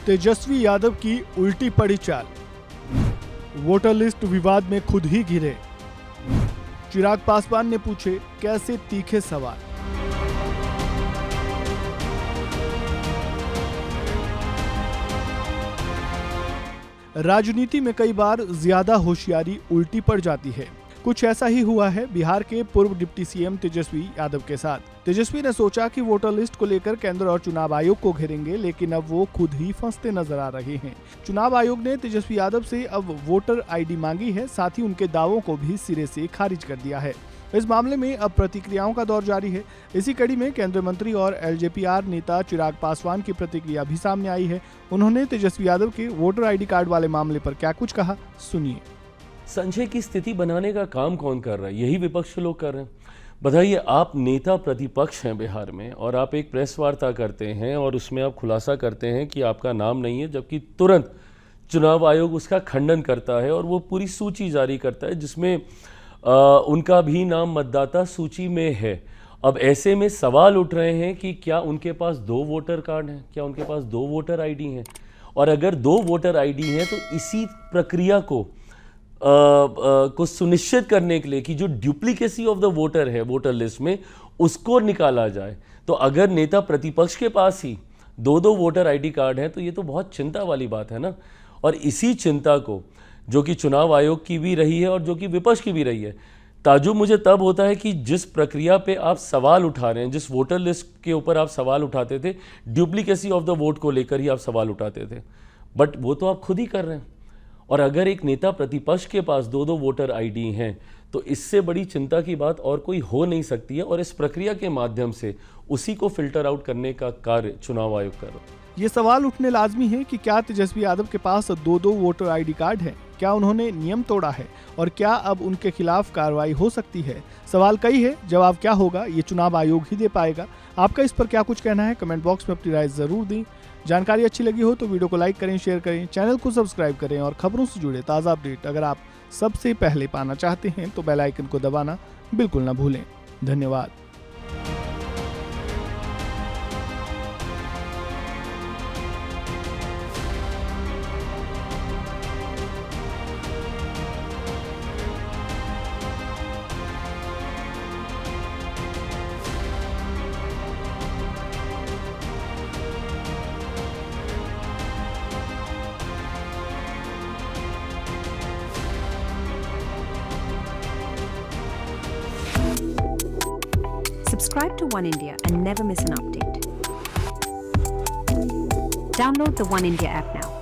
तेजस्वी यादव की उल्टी पड़ी चाल, वोटर लिस्ट विवाद में खुद ही घिरे। चिराग पासवान ने पूछे कैसे तीखे सवाल। राजनीति में कई बार ज्यादा होशियारी उल्टी पड़ जाती है। कुछ ऐसा ही हुआ है बिहार के पूर्व डिप्टी सीएम तेजस्वी यादव के साथ। तेजस्वी ने सोचा कि वोटर लिस्ट को लेकर केंद्र और चुनाव आयोग को घेरेंगे, लेकिन अब वो खुद ही फंसते नजर आ रहे हैं। चुनाव आयोग ने तेजस्वी यादव से अब वोटर आईडी मांगी है, साथ ही उनके दावों को भी सिरे से खारिज कर दिया है। इस मामले में अब प्रतिक्रियाओं का दौर जारी है। इसी कड़ी में केंद्रीय मंत्री और एलजेपीआर नेता चिराग पासवान की प्रतिक्रिया भी सामने आई है। उन्होंने तेजस्वी यादव के वोटर आईडी कार्ड वाले मामले पर क्या कुछ कहा, सुनिए। संशय की स्थिति बनाने का काम कौन कर रहा है? यही विपक्ष के लोग कर रहे हैं। बताइए, आप नेता प्रतिपक्ष हैं बिहार में और आप एक प्रेस वार्ता करते हैं और उसमें आप खुलासा करते हैं कि आपका नाम नहीं है, जबकि तुरंत चुनाव आयोग उसका खंडन करता है और वो पूरी सूची जारी करता है जिसमें उनका भी नाम मतदाता सूची में है। अब ऐसे में सवाल उठ रहे हैं कि क्या उनके पास 2 वोटर कार्ड हैं, क्या उनके पास 2 वोटर आईडी हैं? और अगर 2 वोटर आईडी हैं तो इसी प्रक्रिया को सुनिश्चित करने के लिए कि जो डुप्लीकेसी ऑफ द वोटर है वोटर लिस्ट में, उसको निकाला जाए। तो अगर नेता प्रतिपक्ष के पास ही 2 वोटर आईडी कार्ड हैं तो ये तो बहुत चिंता वाली बात है ना। और इसी चिंता को, जो कि चुनाव आयोग की भी रही है और जो कि विपक्ष की भी रही है, ताजुब मुझे तब होता है कि जिस प्रक्रिया पे आप सवाल उठा रहे हैं, जिस वोटर लिस्ट के ऊपर आप सवाल उठाते थे, डुप्लीकेसी ऑफ द वोट को लेकर ही आप सवाल उठाते थे, बट वो तो आप खुद ही कर रहे हैं। और अगर एक नेता प्रतिपक्ष के पास 2 वोटर आईडी हैं तो इससे बड़ी चिंता की बात और कोई हो नहीं सकती है। और इस प्रक्रिया के माध्यम से उसी को फिल्टर आउट करने का कार्य चुनाव आयोग कर रहा है। ये सवाल उठने लाजमी है कि क्या तेजस्वी यादव के पास 2 वोटर आईडी कार्ड हैं? क्या उन्होंने नियम तोड़ा है? और क्या अब उनके खिलाफ कार्रवाई हो सकती है? सवाल कई है, जवाब क्या होगा ये चुनाव आयोग ही दे पाएगा। आपका इस पर क्या कुछ कहना है? कमेंट बॉक्स में अपनी राय जरूर दें। जानकारी अच्छी लगी हो तो वीडियो को लाइक करें, शेयर करें, चैनल को सब्सक्राइब करें और खबरों से जुड़े ताज़ा अपडेट अगर आप सबसे पहले पाना चाहते हैं तो बेल आइकन को दबाना बिल्कुल ना भूलें। धन्यवाद। Subscribe to One India and never miss an update. Download the One India app now.